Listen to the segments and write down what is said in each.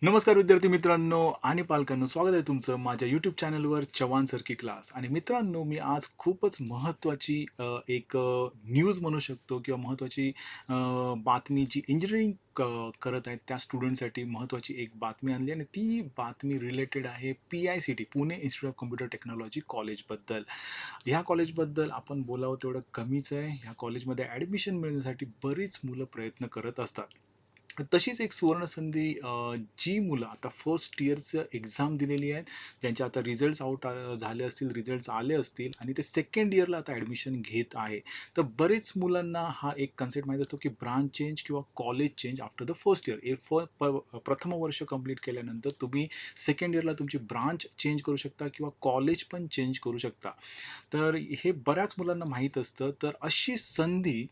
नमस्कार विद्यार्थी मित्रांनो आणि पालकांनो, स्वागत आहे तुमचं माझ्या यूट्यूब चॅनलवर चव्हाण सर की क्लास. आणि मित्रांनो, मी आज खूपच महत्त्वाची एक न्यूज म्हणू शकतो किंवा महत्त्वाची बातमी जी इंजिनिअरिंग करत आहेत त्या स्टुडंटसाठी महत्त्वाची एक बातमी आणली आणि ती बातमी रिलेटेड आहे PICT, Pune institute of computer technology कॉलेजबद्दल. ह्या कॉलेजबद्दल आपण बोलावं तेवढं कमीच आहे. ह्या कॉलेजमध्ये ॲडमिशन मिळण्यासाठी बरीच मुलं प्रयत्न करत असतात. तशीच एक सुवर्णसंधी जी मुलं आता फर्स्ट इयरचं एक्झाम दिलेली आहेत, ज्यांचे आता रिझल्ट्स झाले असतील, रिझल्ट्स आले असतील आणि ते सेकंड इयरला आता ॲडमिशन घेत आहे. तर बरेच मुलांना हा एक कन्सेप्ट माहीत असतो, की ब्रांच चेंज किंवा college change after the first year. प्रथम वर्ष कंप्लीट केल्यानंतर तुम्ही सेकंड इयरला तुमची ब्रांच चेंज करू शकता किंवा कॉलेज पण चेंज करू शकता. तर हे बऱ्याच मुलांना माहीत असतं. तर अशी संधी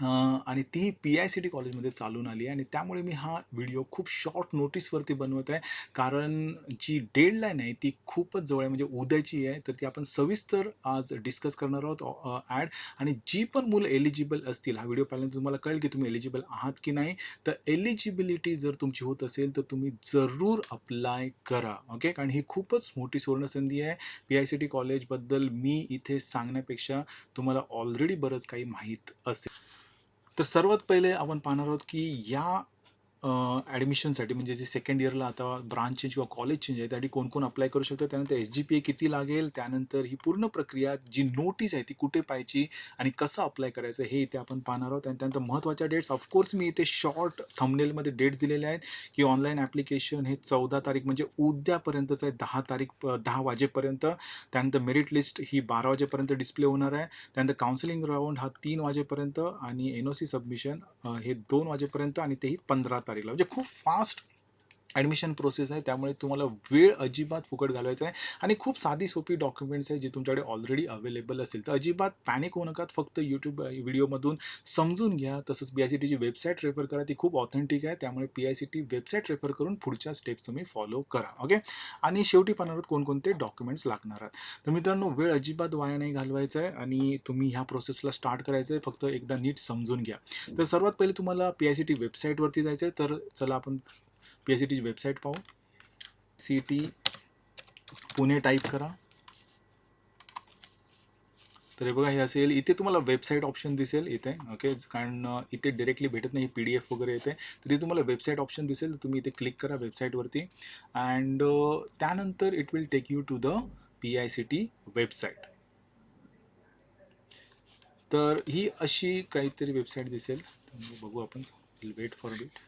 आणि तीही PICT कॉलेजमध्ये चालून आली आहे आणि त्यामुळे मी हा व्हिडिओ खूप शॉर्ट नोटीसवरती बनवत आहे. कारण जी डेडलाईन आहे ती खूपच जवळ आहे, म्हणजे उद्याची आहे. तर ती आपण सविस्तर आज डिस्कस करणार आहोत ॲड. आणि जी पण मुलं एलिजिबल असतील, हा व्हिडिओ पाहिल्यानंतर तुम्हाला कळेल की तुम्ही एलिजिबल आहात की नाही. तर एलिजिबिलिटी जर तुमची होत असेल तर तुम्ही जरूर अप्लाय करा. ओके, कारण ही खूपच मोठी सुवर्णसंधी आहे. PICT कॉलेजबद्दल मी इथे सांगण्यापेक्षा तुम्हाला ऑलरेडी बरंच काही माहीत असेल. तर सर्वात पहिले आपण पाहणार आहोत की या ॲडमिशनसाठी, म्हणजे जे सेकंड इयरला आता ब्रांच चेंज किंवा कॉलेज चेंज आहे, त्यासाठी कोण-कोण अप्लाय करू शकतं, त्यानंतर SGPA किती लागेल, त्यानंतर ही पूर्ण प्रक्रिया, जी नोटीस आहे ती कुठे पाहायची आणि कसं अप्लाय करायचं हे इथे आपण पाहणार आहोत. आणि त्यानंतर महत्त्वाच्या डेट्स, ऑफकोर्स मी इथे शॉर्ट थंबनेलमध्ये डेट्स दिलेल्या आहेत, की ऑनलाईन ॲप्लिकेशन हे 14 तारीख म्हणजे उद्यापर्यंतचं आहे, 10 तारीख 10 वाजेपर्यंत. त्यानंतर मेरिट लिस्ट ही 12 वाजेपर्यंत डिस्प्ले होणार आहे. त्यानंतर काउन्सिलिंग राउंड हा 3 वाजेपर्यंत आणि NOC सबमिशन हे 2 वाजेपर्यंत आणि तेही 15 तारीखला. म्हणजे खूप फास्ट ॲडमिशन प्रोसेस आहे. त्यामुळे तुम्हाला वेळ अजिबात फुकट घालवायचा आहे आणि खूप साधी सोपी डॉक्युमेंट्स आहेत, जे तुमच्याकडे ऑलरेडी अवेलेबल असेल. तर अजिबात पॅनिक होऊ नका. फक्त YouTube व्हिडिओमधून समजून घ्या. तसंच PICTची वेबसाईट रेफर करा. ती खूप ऑथेंटिक आहे. त्यामुळे PICT वेबसाईट रेफर करून पुढच्या स्टेप्स तुम्ही फॉलो करा. ओके. आणि शेवटी पाहणार आहोत कोणकोणते डॉक्युमेंट्स लागणार आहेत. तर मित्रांनो, वेळ अजिबात वाया नाही घालवायचा आहे आणि तुम्ही ह्या प्रोसेसला स्टार्ट करायचं आहे. फक्त एकदा नीट समजून घ्या. तर सर्वात पहिले तुम्हाला PICT वेबसाईटवरती जायचं आहे. तर चला आपण PICTची वेबसाईट पाहू. CT पुणे टाईप करा. तर हे बघा, हे असेल. इथे तुम्हाला वेबसाईट ऑप्शन दिसेल इथे. ओके, कारण इथे डायरेक्टली भेटत नाही, PDF वगैरे येते. तर इथे तुम्हाला वेबसाईट ऑप्शन दिसेल, तर तुम्ही इथे क्लिक करा वेबसाईटवरती. अँड त्यानंतर it will take you to the PICT website. तर ही अशी काहीतरी वेबसाईट दिसेल. तर बघू आपण. Weight for it.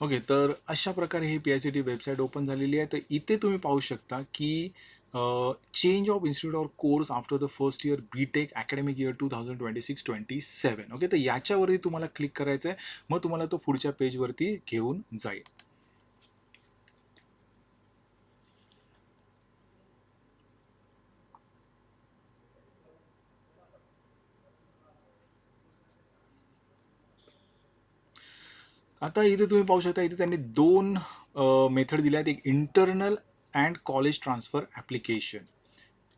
ओके, तर अशा प्रकारे ही PICT वेबसाईट ओपन झालेली आहे. तर इथे तुम्ही पाहू शकता की change of institute or course after the first year BTech academic year 2026-27. Okay, तर याच्यावरती तुम्हाला क्लिक करायचं आहे. मग तुम्हाला तो पुढच्या पेजवरती घेऊन जाईल. आता इथे तुम्ही पाहू शकता, इथे त्यांनी 2 मेथड दिल्या आहेत. एक internal and college transfer application.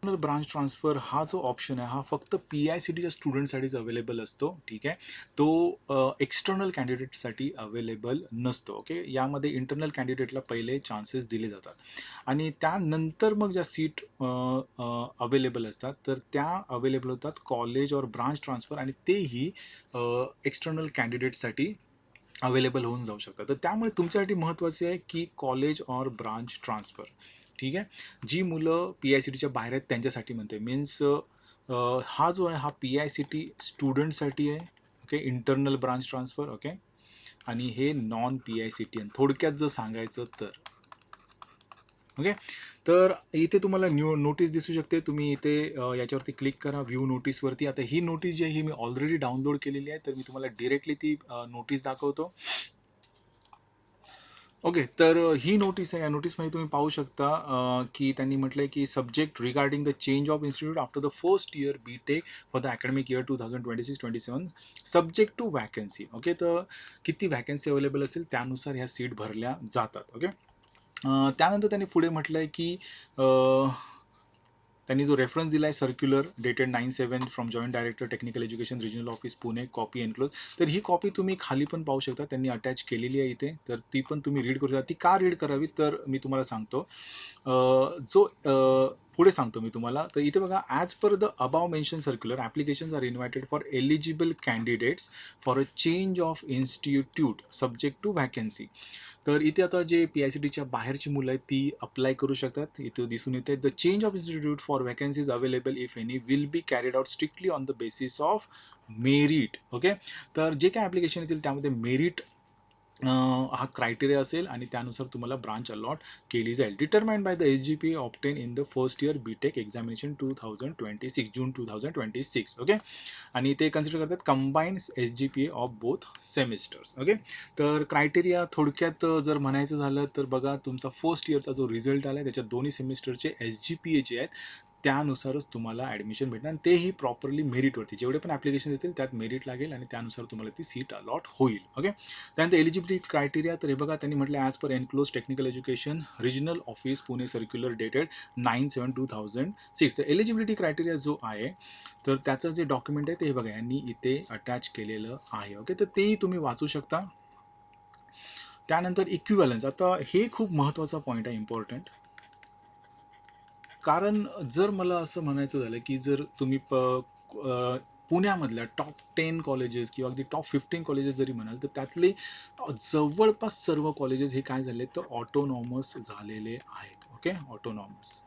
Branch transfer हा जो ऑप्शन आहे, हा फक्त PICTच्या स्टुडंटसाठीच अवेलेबल असतो. ठीक आहे. तो एक्सटर्नल कॅन्डिडेटसाठी अवेलेबल नसतो. ओके, यामध्ये इंटरनल कॅन्डिडेटला पहिले चान्सेस दिले जातात आणि त्यानंतर मग ज्या सीट अवेलेबल असतात, तर त्या अवेलेबल होतात कॉलेज और ब्रांच ट्रान्सफर, आणि तेही एक्सटर्नल कॅन्डिडेटसाठी अवेलेबल होऊन जाऊ शकतात. तर त्यामुळे तुमच्यासाठी महत्त्वाचे आहे की कॉलेज और ब्रांच ट्रान्सफर. ठीक आहे. जी मुलं PICTच्या बाहेर आहेत त्यांच्यासाठी म्हणते, मीन्स हा जो आहे हा PICT स्टुडंटसाठी आहे. Okay, internal branch transfer. Okay, आणि हे नॉन PICT थोडक्यात जर सांगायचं तर. ओके, तर इथे तुम्हाला नोटीस दिसू शकते. तुम्ही इथे याच्यावरती क्लिक करा व्ह्यू नोटीसवरती. आता ही नोटीस जी आहे ही मी ऑलरेडी डाउनलोड केलेली आहे, तर मी तुम्हाला डिरेक्टली ती नोटीस दाखवतो. ओके. तर ही नोटीस आहे. या नोटीसमध्ये तुम्ही पाहू शकता की त्यांनी म्हटलंय की subject regarding the change of institute after the first year B Tech for the academic year 2026-27 subject to vacancy. Okay. तर किती व्हॅकन्सी अवेलेबल असेल त्यानुसार ह्या सीट भरल्या जातात. ओके. त्यानंतर त्यांनी पुढे म्हटलंय की त्यांनी जो रेफरन्स दिला आहे circular dated 9/7 from joint director technical education regional office Pune, copy enclose. तर ही कॉपी तुम्ही खाली पण पाहू शकता, त्यांनी अटॅच केलेली आहे इथे. तर ती पण तुम्ही रीड करू शकता. ती का रीड करावी तर मी तुम्हाला सांगतो. पुढे सांगतो मी तुम्हाला. तर इथे बघा, as per the above mention circular applications are invited for eligible candidates for a change of institute subject to vacancy. तर इथे आता जे PICTच्या बाहेरची मुलं आहेत ती अप्लाय करू शकतात. इथं दिसून येते the change of institute for vacancies available if any will be carried out strictly on the basis of merit. Okay. तर जे काय ॲप्लिकेशन येतील त्यामध्ये मेरिट हा क्रायटेरिया असेल आणि त्यानुसार तुम्हाला ब्रांच अलॉट केली जाईल. Determined by the SGPA obtain in the first year B.Tech examination 2026 June 2026. Okay. आणि ते कन्सिडर करतात combine SGPA of both semesters. Okay. तर क्रायटेरिया थोडक्यात जर म्हणायचं झालं तर बघा, तुमचा फर्स्ट इयरचा जो रिझल्ट आला आहे त्याच्या दोन्ही सेमिस्टरचे SGPA जे आहेत त्यानुसारच तुम्हाला ॲडमिशन भेटणार आणि तेही प्रॉपरली मेरिटवरती. जेवढे पण ॲप्लिकेशन येतील त्यात मेरिट लागेल आणि त्यानुसार तुम्हाला ती सीट अलॉट होईल. ओके. त्यानंतर एलिजिबिलिटी क्रायटेरिया, तर हे बघा त्यांनी म्हटलं as per enclose technical education regional office Pune circular dated 9/7/2006. तर एलिजिबिलिटी क्रायटेरिया जो आहे तर त्याचं जे डॉक्युमेंट आहे ते हे बघा यांनी इथे अटॅच केलेलं आहे. ओके. तर तेही तुम्ही वाचू शकता. त्यानंतर इक्विव्हॅलन्स, आता हे खूप महत्त्वाचा पॉईंट आहे, इम्पॉर्टंट. कारण जर मला असं म्हणायचं झालं की जर तुम्ही पुण्यामधल्या टॉप 10 कॉलेजेस किंवा अगदी टॉप 15 कॉलेजेस जरी म्हणाल तर त्यातले जवळपास सर्व कॉलेजेस हे काय झाले तर ऑटोनॉमस झालेले आहेत. ओके. ऑटोनॉमस.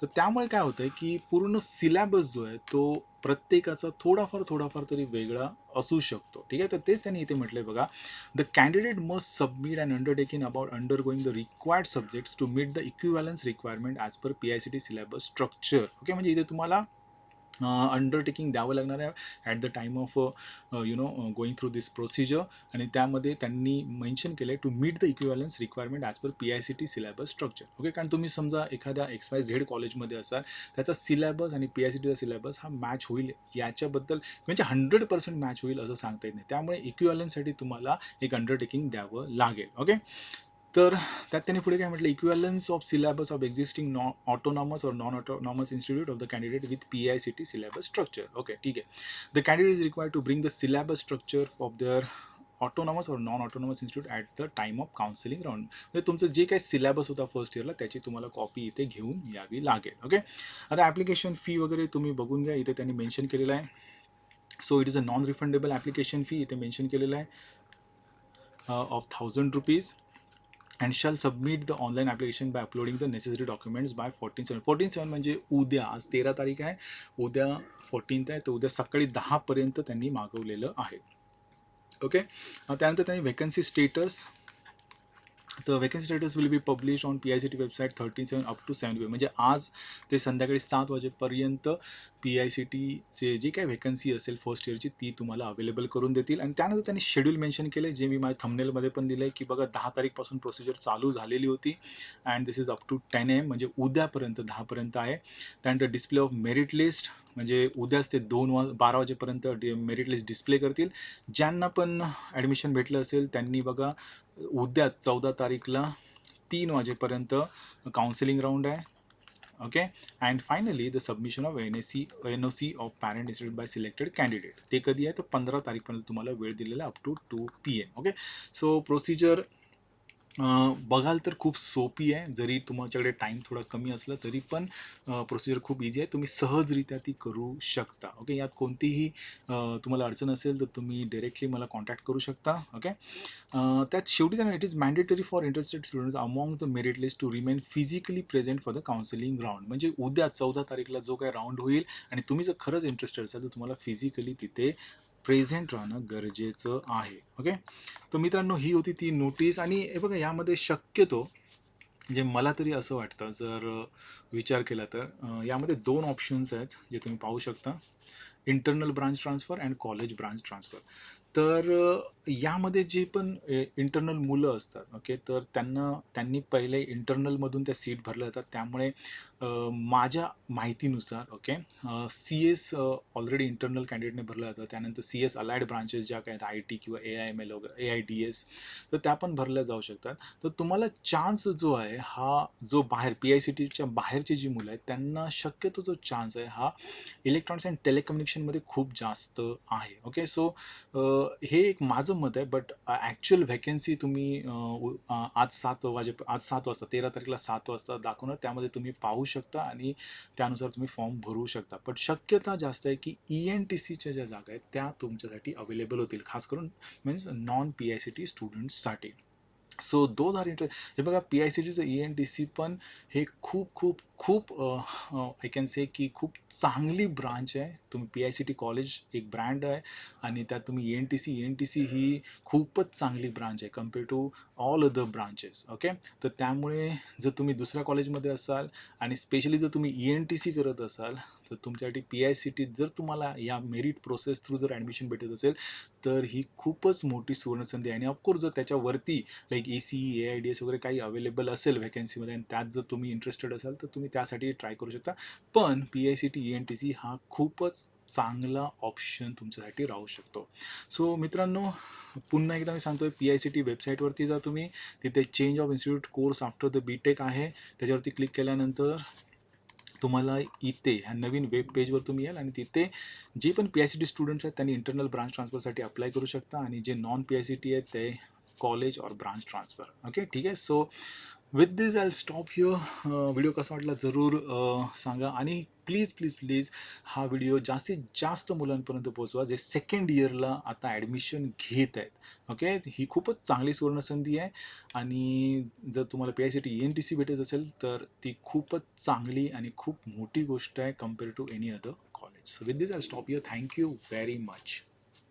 तर त्यामुळे काय होतं आहे की पूर्ण सिलॅबस जो आहे तो प्रत्येकाचा थोडाफार तरी वेगळा असू शकतो. ठीक आहे. तर तेच त्यांनी इथे म्हटलंय बघा, the candidate must submit and undertaking about undergoing the required subjects to meet the equivalence requirement as per PICT syllabus structure. Okay. म्हणजे इथे तुम्हाला अंडरटेकिंग द्यावं लागणार आहे at the time of going through this procedure. आणि त्यामध्ये त्यांनी mention केलं आहे to meet the equivalence requirement as per PICT syllabus structure. Okay. कारण तुम्ही समजा एखाद्या XYZ कॉलेजमध्ये असाल, त्याचा सिलॅबस आणि PICTचा सिलॅबस हा मॅच होईल याच्याबद्दल म्हणजे 100% मॅच होईल असं सांगता येत नाही. त्यामुळे इक्विव्हॅलन्ससाठी तुम्हाला एक अंडरटेकिंग द्यावं लागेल. ओके. तर त्यात त्यांनी पुढे काय म्हटलं, equivalence of syllabus of existing autonomous or non autonomous institute of the candidate with PICT syllabus structure. Okay. ठीक आहे. The candidate is required to bring the syllabus structure of their autonomous or non autonomous institute at the time of counselling round. म्हणजे तुमचं जे काही syllabus होता first इयरला त्याची तुम्हाला कॉपी इथे घेऊन यावी लागेल. ओके. आता ॲप्लिकेशन फी वगैरे तुम्ही बघून घ्या, इथे त्यांनी मेन्शन केलेलं आहे. So it is a non refundable application fee इथे मेन्शन केलेलं आहे of ₹1000 and shall submit the online application by uploading the necessary documents by 14/7 म्हणजे उद्या. आज 13 तारीख आहे, उद्या 14th आहे, तर उद्या सकाळी 10 पर्यंत त्यांनी मागवलेलं आहे. ओके. त्यानंतर त्यांनी व्हेकन्सी स्टेटस, तर vacancy status will be publish on PICT website 13/7 up to 7 PM. म्हणजे आज ते संध्याकाळी 7 वाजेपर्यंत PICTचे जी काही व्हेकन्सी असेल फर्स्ट इयरची ती तुम्हाला अवेलेबल करून देतील. आणि त्यानंतर त्यांनी शेड्यूल मेन्शन केलं आहे, जे मी माझ्या थंबनेलमध्ये पण दिलं आहे की बघा 10 तारीखपासून प्रोसिजर चालू झालेली होती and this is up to 10 AM म्हणजे उद्यापर्यंत 10 पर्यंत आहे. त्यानंतर डिस्प्ले ऑफ मेरिट लिस्ट, म्हणजे उद्याच ते 12 वाजेपर्यंत मेरिट लिस्ट डिस्प्ले करतील. ज्यांना पण ॲडमिशन भेटलं असेल त्यांनी बघा उद्या 14 तारीखला 3 वाजेपर्यंत काउन्सिलिंग राऊंड आहे. Okay. And finally the submission of NOC of parent institute by selected candidate, ते कधी आहे तर 15 तारीखपर्यंत तुम्हाला वेळ दिलेला up to 2 PM. Okay. So procedure बघाल तर खूप सोपी आहे. जरी तुमच्याकडे टाईम थोडा कमी असला तरी पण प्रोसिजर खूप इझी आहे. तुम्ही सहजरित्या ती करू शकता. ओके. यात कोणतीही तुम्हाला अडचण असेल तर तुम्ही डायरेक्टली मला कॉन्टॅक्ट करू शकता. ओके. त्यात शेवटी त्यांना it is mandatory for interested students among the merit list to remain physically present for the counselling round. म्हणजे उद्या 14 तारीखला जो काही राऊंड होईल आणि तुम्ही जर खरंच इंटरेस्टेड असाल तर तुम्हाला फिजिकली तिथे प्रेझेंट राहणं गरजेचं आहे. ओके. तर मित्रांनो ही होती ती नोटीस. आणि हे बघा यामध्ये शक्यतो म्हणजे मला तरी असं वाटतं जर विचार केला तर यामध्ये 2 ऑप्शन्स आहेत जे तुम्ही पाहू शकता, internal branch transfer and college branch transfer. तर यामध्ये जे पण इंटरनल मुलं असतात, ओके, तर त्यांनी पहिले इंटरनलमधून त्या सीट भरल्या जातात. त्यामुळे माझ्या माहितीनुसार, ओके, सी-एस ऑलरेडी इंटरनल कॅन्डिडेटने भरलं जातं. त्यानंतर सी-एस अलाइड ब्रांचेस ज्या काही आहेत, आय-टी किंवा ए-आय-एम-एल वगैरे, ए-आय-डी-एस, तर त्या पण भरल्या जाऊ शकतात. तर तुम्हाला चान्स जो आहे हा जो बाहेर पी-आय-सी-टीच्या बाहेरची जी मुलं आहेत त्यांना शक्यतो जो चान्स आहे हा इलेक्ट्रॉनिक्स अँड टेलिकम्युनिकेशनमध्ये खूप जास्त आहे. ओके, सो हे एक माझं मत आहे. बट ॲक्च्युअल व्हॅकन्सी तुम्ही आज 7 वाजता 13 तारखेला 7 वाजता दाखवणार, त्यामध्ये तुम्ही पाहू शकता आणि त्यानुसार तुम्ही फॉर्म भरू शकता. पण शक्यता जास्त आहे की ENTCच्या ज्या जागा आहेत त्या तुमच्यासाठी अवेलेबल होतील, खास करून मीन्स नॉन पी-आय-सी-टी स्टुडंट्ससाठी. सो दोज आर हे बघा, पी-आय-सी-टीचं ENTC पण हे खूप खूप खूप आय कॅन से की खूप चांगली ब्रांच आहे. तुम्ही पी-आय-सी-टी कॉलेज एक ब्रँड आहे आणि त्यात तुम्ही ENTC ही खूपच चांगली ब्रांच आहे compare to all other branches. Okay, तर त्यामुळे जर तुम्ही दुसऱ्या कॉलेजमध्ये असाल आणि स्पेशली जर तुम्ही ENTC करत असाल तर तुमच्यासाठी पी-आय-सी-टी जर तुम्हाला या मेरिट प्रोसेस थ्रू जर ॲडमिशन भेटत असेल तर ही खूपच मोठी सुवर्णसंधी आहे. आणि ऑफकोर्स जर त्याच्यावरती लाईक ECE, AIDS वगैरे काही अवेलेबल असेल व्हॅकन्सीमध्ये आणि त्यात जर तुम्ही इंटरेस्टेड असाल तर तुम्ही त्यासाठी ट्राय करू शकता. पण पी-आय-सी-टी ENTC हा खूपच चांगला ऑप्शन तुमच्यासाठी राहू शकतो. सो मित्रांनो, पुन्हा एकदा मी सांगतोय, पी-आय-सी-टी वेबसाईटवरती जा तुम्ही. तिथे change of institute course after the B.Tech आहे. त्याच्यावरती क्लिक केल्यानंतर तुम्हाला इथे ह्या नवीन वेब पेजवर तुम्ही याल आणि तिथे जे पण पी-आय-सी-टी स्टुडंट्स आहेत त्यांनी इंटरनल ब्रांच ट्रान्सफरसाठी अप्लाय करू शकता आणि जे नॉन पी-आय-सी-टी आहेत ते कॉलेज और ब्रांच ट्रान्सफर. ओके, ठीक आहे. So with this I stop your. Video कसा वाटला जरूर सांगा आणि प्लीज प्लीज प्लीज हा व्हिडिओ जास्तीत जास्त मुलांपर्यंत पोहोचवा जे सेकंड इयरला आता ॲडमिशन घेत आहेत. ओके, ही खूपच चांगली सुवर्णसंधी आहे आणि जर तुम्हाला पी-आय-सी-टी ENTC भेटत असेल तर ती खूपच चांगली आणि खूप मोठी गोष्ट आहे compare to any other college. So with this I stop your. Thank you very much.